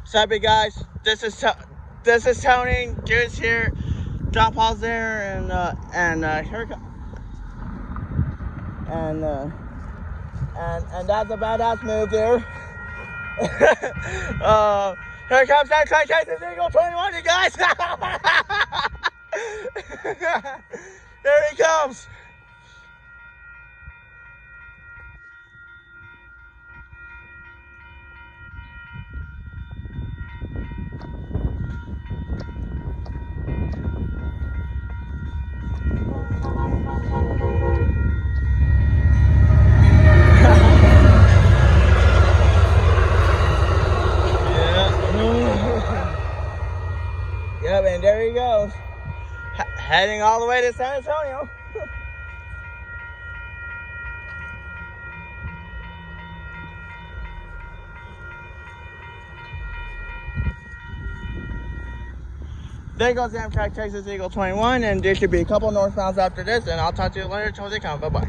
What's up, you guys? This is Tony. Goose here. Drop pause there, and here it comes. And that's a badass move there. Here comes Amtrak Texas Eagle 21, you guys. Here he comes. Yep, and there he goes, heading all the way to San Antonio. There goes Amtrak Texas Eagle 21, and there should be a couple northbounds after this, and I'll talk to you later until they come. Bye-bye.